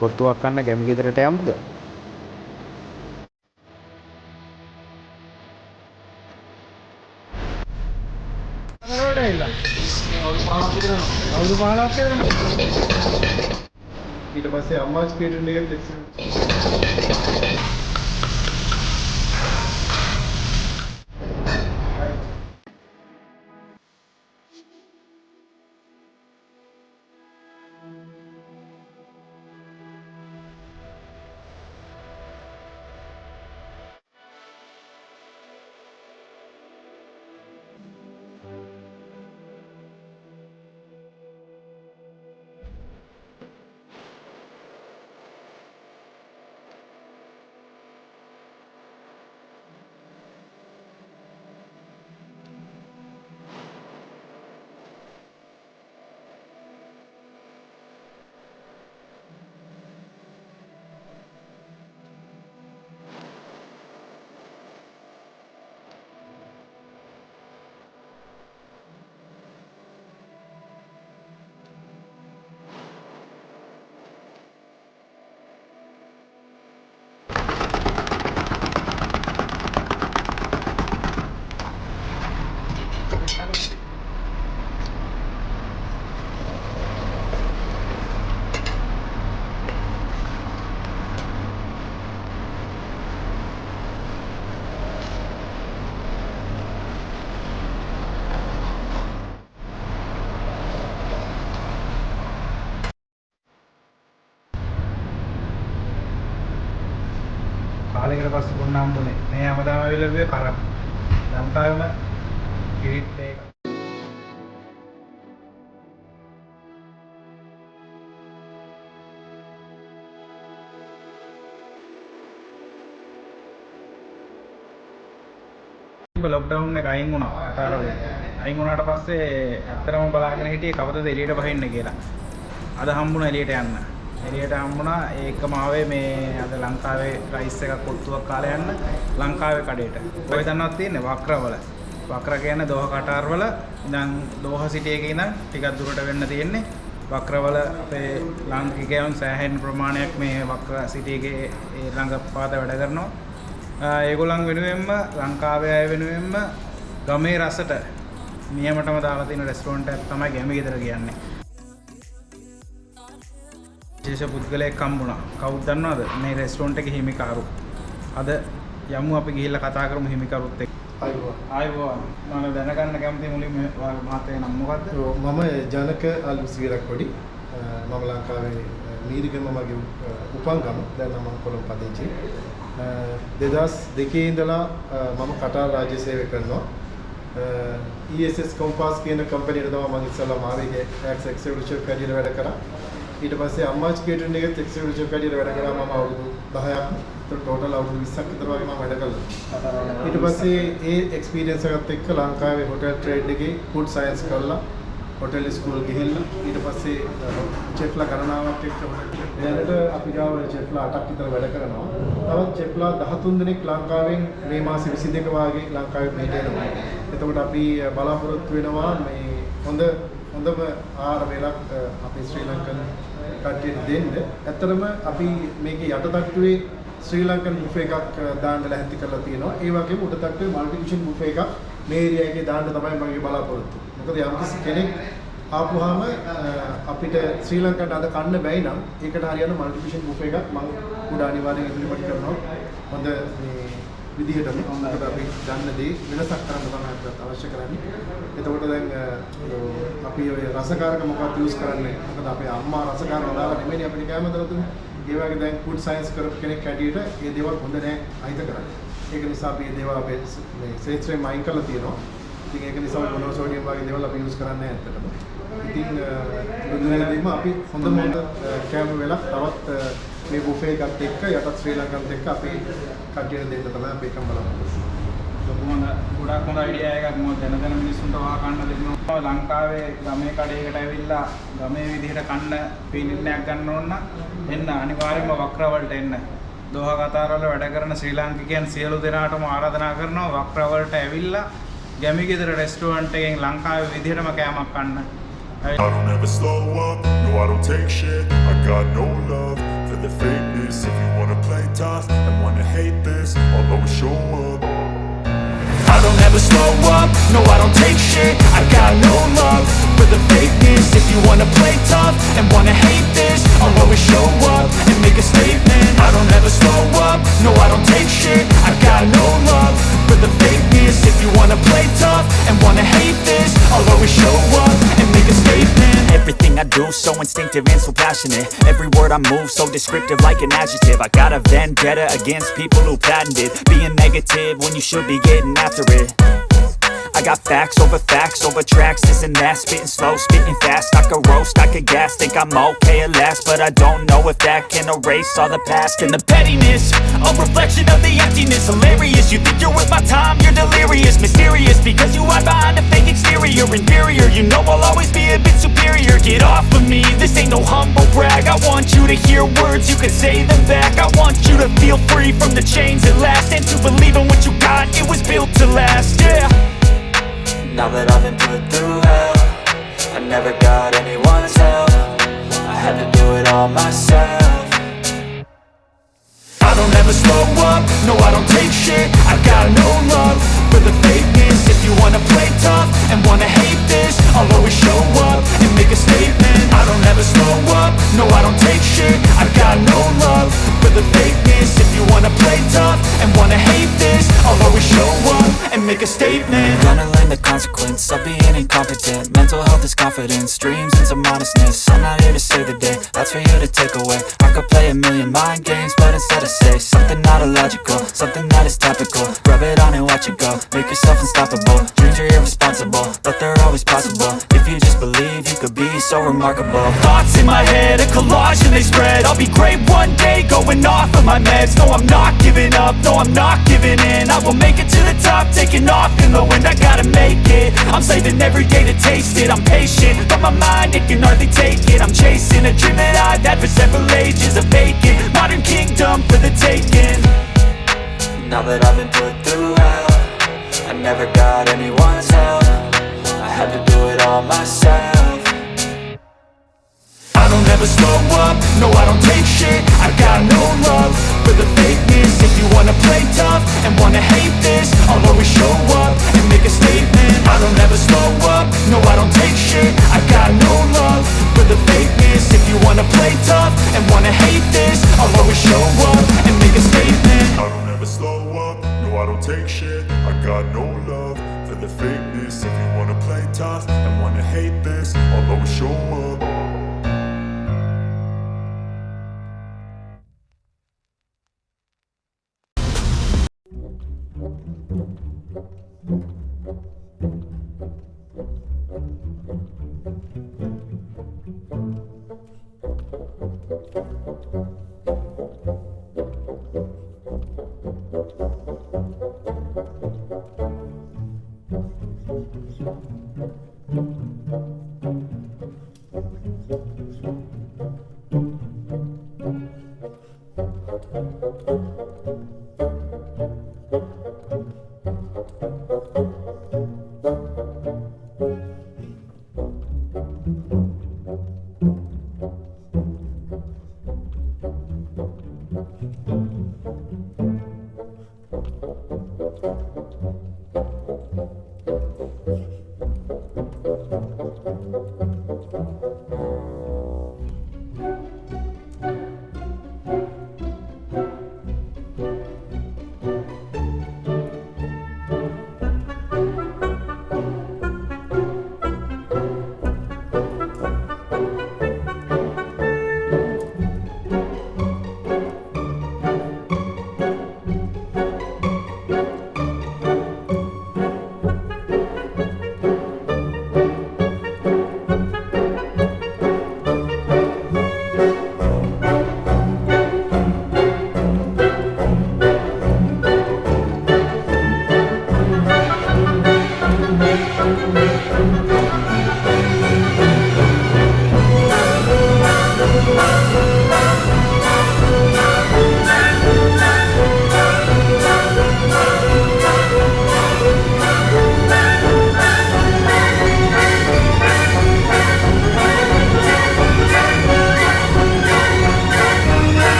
කොත්තුවක් කන්න ගැමි ගෙදරට යමුද? ඊට පස්සේ අම්මාස් පීටර් එකෙත් කාලයකට පස්සේ බොන්න හම්බුනේ. මේ හැමදාම ඇවිල්ලා දුවේ කරක්. ලංකාවෙම කිරිට් එක. ලොක්ඩවුන් එක අයින් වුණා. අතාරවල. අයින් වුණාට පස්සේ ඇත්තටම බලාගෙන හිටියේ කවදද එළියට බහින්න කියලා. අද හම්බුණා එළියට යන්න. එළියට හම්බුණා ඒකම ආවේ මේ අද ලංකාවේ රයිස් එකක් කොත්තුවක් කාලා යන්න ලංකාවේ කඩේට. ඔය දන්නවත් තියෙන්නේ වක්‍රවල. වක්‍ර කියන්නේ දෝහ කටාරවල ඉඳන් දෝහ සිටි එකේ ඉඳන් ටිකක් දුරට වෙන්න තියෙන්නේ. වක්‍රවල අපේ ලාංකිකයන් සෑහෙන ප්‍රමාණයක් මේ වක්‍ර සිටි එකේ ඒ ළඟ පාද වැඩ කරනවා. ඒගොල්ලන් වෙනුවෙන්ම ලංකාවේ අය වෙනුවෙන්ම ගමේ රසට නියමටම දාලා තියෙන රෙස්ටොරන්ට් එකක් තමයි ගැමි ගෙදර කියන්නේ. විශේෂ පුද්ගලයෙක් හම්බුණා. කවුද දන්නවද? මේ රෙස්ටොරන්ට් එකේ හිමිකාරු. අද යමු අපි ගිහිල්ලා කතා කරමු හිමිකරුත් එක්ක. ආයුබෝවන්. මම දැනගන්න කැමති මුලින්ම මහත්තයා නම මොකද්ද? මම ජනක අල්විසිරක්කොඩි. මම ලංකාවේ මීරිගම මගේ උපන්ගම. දැන් මම කොළඹ පදිංචි. 2002 ඉඳලා මම කටාර් රාජ්‍ය සේවය කරනවා. ESS කොම්පාස් කියන කම්පැනියට තමයි මම ඉස්සෙල්ලා මාර්ගේ එක්සිකියුටිව් ෂෙෆ් හැටියට වැඩ කරා. ඊට පස්සේ අම්මාස් කේටරින් එකේ එක්සිකියුටිව් ෂෙෆ් හැටියට වැඩ කරා මම අවුරුදු 10ක්. ඒත් ටෝටල් අවුරුදු 20ක් විතර වගේ මම වැඩ කළා. ඊට පස්සේ ඒ එක්ස්පීරියන්ස් එකත් එක්ක ලංකාවේ හොටෙල් ට්‍රේඩ් එකේ ෆුඩ් සයන්ස් කරලා හොටෙල් ස්කූල් ගිහිල්ලා ඊට පස්සේ චෙෆ්ලා ගණනාවක් එක්ක දැනට අපි ගාව චෙෆ්ලා 8ක් විතර වැඩ කරනවා. තවත් චෙෆ්ලා 13 දෙනෙක් ලංකාවෙන් මේ මාසේ 22 වාගේ ලංකාවේ මේට එනවා. එතකොට අපි බලාපොරොත්තු වෙනවා මේ හොඳම ආහාර වේලක් අපේ ශ්‍රී ලංකන් කට්ටියට දෙන්න. ඇත්තටම අපි මේකේ යටටට්ටුවේ ශ්‍රී ලංකන් බුෆේ එකක් දාන්න ලැහැත්ති කරලා තියෙනවා. ඒ වගේම උඩටට්ටුවේ මල්ටි කිචන් බුෆේ එකක් මේ ඒරියා එකේ දාන්න තමයි මගේ බලාපොරොත්තු. මොකද යම්කිසි කෙනෙක් ආපුවාම අපිට ශ්‍රී ලංකාවට අද කන්න බැයි නම් ඒකට හරියන මල්ටි කිචන් බුෆේ එකක් මම උඩ අනිවාර්යෙන් ඉදිරිපත් කරනවා. හොඳ මේ විදිහටම මොකද අපි ගන්න දේ වෙනසක් කරන්න තමයි අපිට අවශ්‍ය කරන්නේ. එතකොට දැන් අපි ඔය රසකාරක මොකක්ද යූස් කරන්නේ? මොකද අපේ අම්මා රසකාරක දාලා නෙමෙයි අපිට කැම දලා දුන්නේ. ඒ වගේ දැන් ෆුඩ් සයන්ස් කරපු කෙනෙක් හැටියට මේ දේවල් හොඳ නැහැ අයිත කරන්නේ. ඒක නිසා අපි මේ දේවල් අපේ මේ ක්ෂේත්‍රයෙන් අයින් කරලා තියෙනවා. ඉතින් ඒක නිසා මොනෝසෝඩියම් වගේ දේවල් අපි යූස් කරන්නේ නැහැ ඇත්තටම. ඉතින් බුදුරජාණන් අපි හොඳම කැම වෙලක් තවත් මේ බුෆේ එකත් එක්ක යටත් ශ්‍රී ලංකාවත් එක්ක අපි කට්ටියට දෙන්න තමයි අපි එකම බලන්නේ. ගොඩක් හොඳ අයිඩියා එකක් මොකද දැන මිනිස්සුන්ට වහ කන්න දෙනවා. ලංකාවේ ගමේ කඩේකට ඇවිල්ලා ගමේ විදිහට කන්න පිළිනිර්ණයක් ගන්න ඕන නම් එන්න අනිවාර්යයෙන්ම වක්‍රවලට එන්න. දෝහා කතාර වල වැඩ කරන ශ්‍රී ලාංකිකයන් සියලු දෙනාටම ආරාධනා කරනවා වක්‍රවලට ඇවිල්ලා ගැමි ගෙදර රෙස්ටුරන්ට් එකෙන් ලංකාවේ විදිහටම කෑමක් කන්න. I don't ever slow up, no I don't take shit. I got no love for for the fakeness. If you wanna play tough and wanna hate this, I'll always show up. I don't ever slow up, no I don't take shit. I got no love for the fakeness. If you wanna play tough and wanna hate this, I'll always show up and make a statement. I don't ever slow up, no I don't take shit. I got no love for the fakeness. If you wanna play tough and wanna hate this, I'll always show up and make a statement. Everything I do so instinctive and so passionate. Every word I move so descriptive like an adjective. I got a vendetta against people who patented being negative when you should be getting after it. I got facts over tracks, this and that. Spitting slow, spitting fast. I could roast, I could gas. Think I'm okay at last, but I don't know if that can erase all the past. And the pettiness, a reflection of the emptiness. Hilarious, you think you're worth my time, you're delirious. Mysterious, because you hide behind a fake exterior. Inferior, you know I'll always be a bit superior. Get off of me, this ain't no humble brag. I want you to hear words, you can say them back. I want you to feel free from the chains at last, and to believe in what you got, it was built to last, yeah. Now that I've been put through hell, I never got anyone's help. I had to do it all myself. I don't ever slow up, no I don't take shit. I got no love for the fakeness. If you wanna play tough and wanna hate this, I'll always show up and make a statement. I don't ever slow up, no I don't take shit. I got no love for the fakeness. If you wanna play tough and wanna hate this, I'll always show up and make a statement. Gonna learn the consequence of being incompetent. Mental health is confidence, dreams and some honestness. I'm not here to save the day, that's for you to take away. I could play a million mind games, but instead I say something not illogical, something that is topical. Rub it on and watch it go, make yourself unstoppable. Dreams are irresponsible, but they're always possible. If you just believe, you could be so remarkable. Thoughts in my head, a collage and they spread. I'll be great one day, going off of my meds. No, I'm not giving up, no, I'm not giving in. I will make it to the top, taking off in the wind. I gotta make it, I'm saving every day to taste it. I'm patient, but my mind, it can hardly take it. I'm chasing a dream that I've had for several ages. A vacant, modern kingdom for the taking. Now that I've been put through hell, I never got anyone's help. I had to do it all myself. I don't ever slow up, no I don't take shit. I got no love for the fakeness. If you wanna play tough and wanna hate this, I'll always show up and make a statement. I don't ever slow up, no I don't take shit. I got no love for the fakeness. If you wanna play tough and wanna hate this, I'll always show up and make a statement. I don't ever slow up, no I don't take shit. I got no love for the fakeness. If you wanna play tough and wanna hate this, I'll always show up.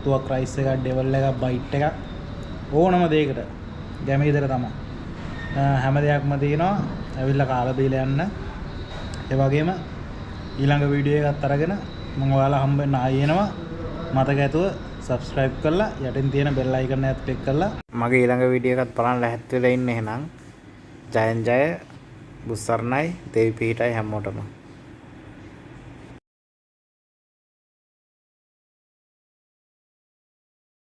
සත්තුවක් rice එකක් devilled එකක් bite එකක් ඕනම දෙයකට ගැම ගෙදර තමයි හැම දෙයක්ම තියෙනවා ඇවිල්ලා කාලා බීලා යන්න ඒ වගේම ඊළඟ වීඩියෝ එකත් අරගෙන මම ඔයාලා හම්බෙන්න ආයෙ එනවා මතක ඇතුව subscribe කරලා යටින් තියෙන bell icon එකත් click කරලා මගේ ඊළඟ වීඩියෝ එකත් බලන්න ලැහැත් වෙලා ඉන්න එහෙනම් ජයෙන් ජය බුස්සර්ණයි දෙවි පිහිටයි හැමෝටම